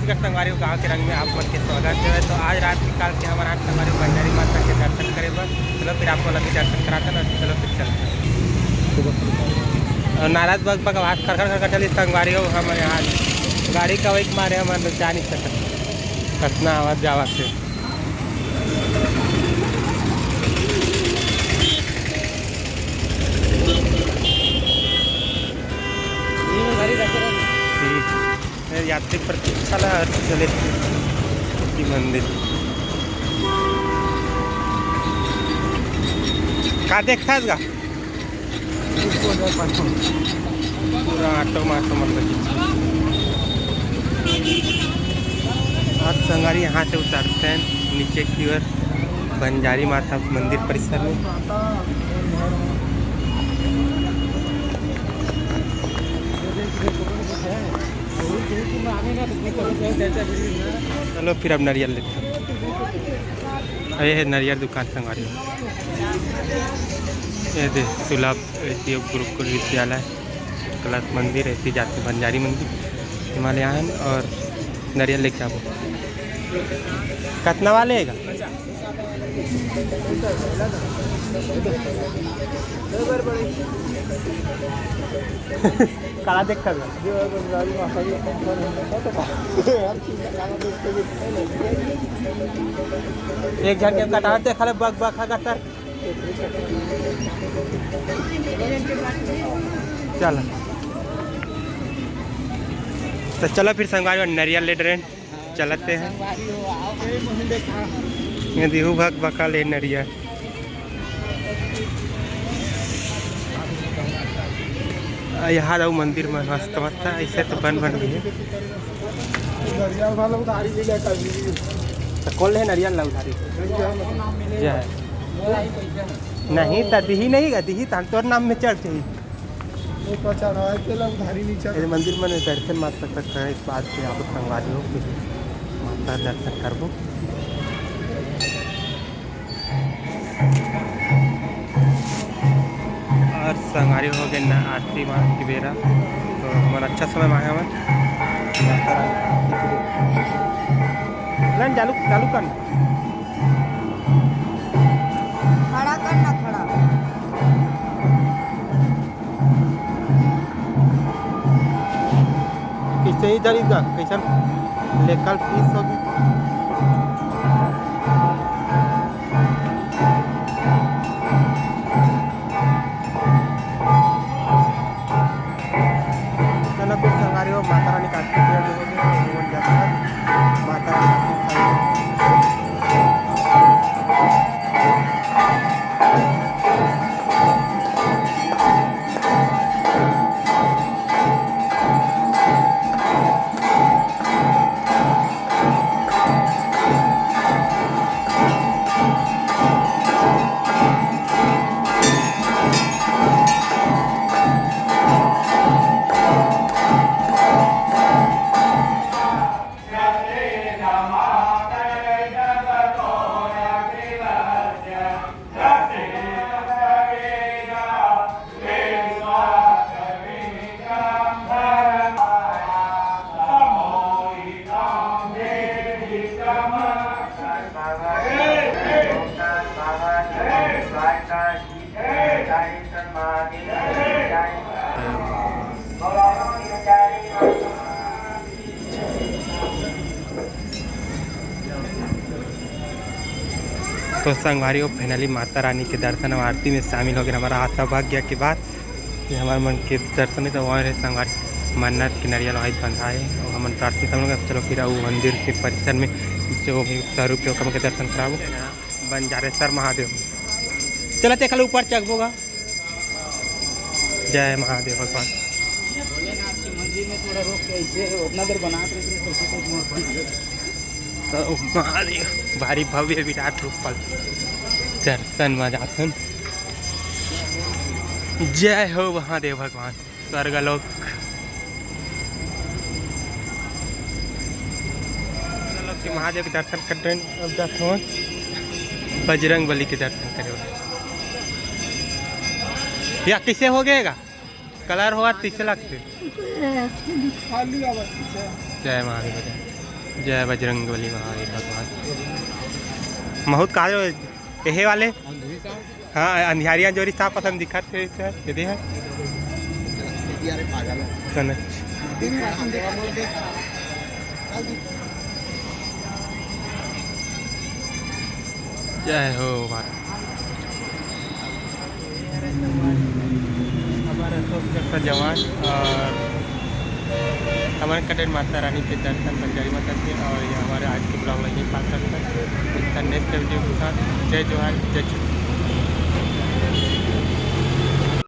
छत्तीसगढ़ संगवारी गाँव के रंग में आप मन के स्वागत है। तो आज रात निकाल के हमारा संगवारी बंजारी माता के दर्शन करे बस। चलो फिर आपको लंबी दर्शन कराते ना, चलो फिर चलते हैं। और नाराज बग बग आवाज खर चली संगवारी हो, हम यहाँ गाड़ी का वही मारे हम जा नहीं सकते, कतना आवाज जावा से। यात्री प्रतीक्षा चले मंदिर का देखता का पूरा ऑटो माटो मतलब। और संगारी यहाँ से उतरते हैं नीचे की ओर बंजारी माता मंदिर परिसर में। चलो फिर अब नारियल लेते हैं। ये है नारियल दुकान संगवारी। ये दे सुलभ गुरुकुल विद्यालय क्लास मंदिर ऐसी जाते बंजारी मंदिर हिमालयन। और नारियल लेके आओ। कितना वाले है काला देखता था एक जन के कटाते खाले बग बग खा कटर। चलो तो चलो फिर संगवारी नारियल ले रहे चलते हैं। ये दिहू भग बका ले नारियल। यहाँ जाओ मंदिर में मस्त मस्त ऐसे तो बन गई है। तो कौन ले नारियल ला उधारी नहीं तो दिही नहीं गा दिही तोर नाम में चढ़ चाहिए मंदिर में दर्शन माता सकते हैं। इस बात से आप संगवारी हो माता दर्शन करबो। और संगारी हो गए ना आरती माँ की बेरा। तो हमारा अच्छा समय मांगे हमारे चालू चालू करना खड़ा करना खड़ा। इससे ही इधर इधर कैसा लेकर फीस होगी। माता रानी का माता तो संगवारियों फाइनली माता रानी के दर्शन और आरती में शामिल हो गए। हमारा हाथ सौभाग्य के बाद कि हमारे मन के दर्शन तो वहाँ रहे संगवार मन्नत के नारियल वही बंधाए और हम प्रार्थना समझ। चलो फिर वो मंदिर के परिसर में जो भी स्वरूप कम के दर्शन कराओ बंजारेश्वर महादेव। चलो ते खाली ऊपर चढ़बोगा। जय महादेव भगवान। मंदिर में थोड़ा रोक के ऐसे उतना देर बना तो महादेव भारी भव्य विराट रूप पर दर्शन में जातन। जय हो महादेव भगवान स्वर्गलोक। महादेव के दर्शन कर रहे हैं। अब जाते हैं बजरंग बली के दर्शन करे। या किसे हो गएगा कलर होगा तीसरे लगते। जय महादेव। जय बजरंगबली महावीर भगवान। बहुत कहा यहे वाले हाँ अंधियारियाँ जोरी साहब पसंद दिखत थे सर यदि है जय हो भारत। हमारा का जवान और हमारे कटेर माता रानी के दर्शन बंजारी माता के और ये हमारे आज के ब्लॉग में यही पास करते हैं। नेक्स्ट वीडियो के साथ जय जवान जय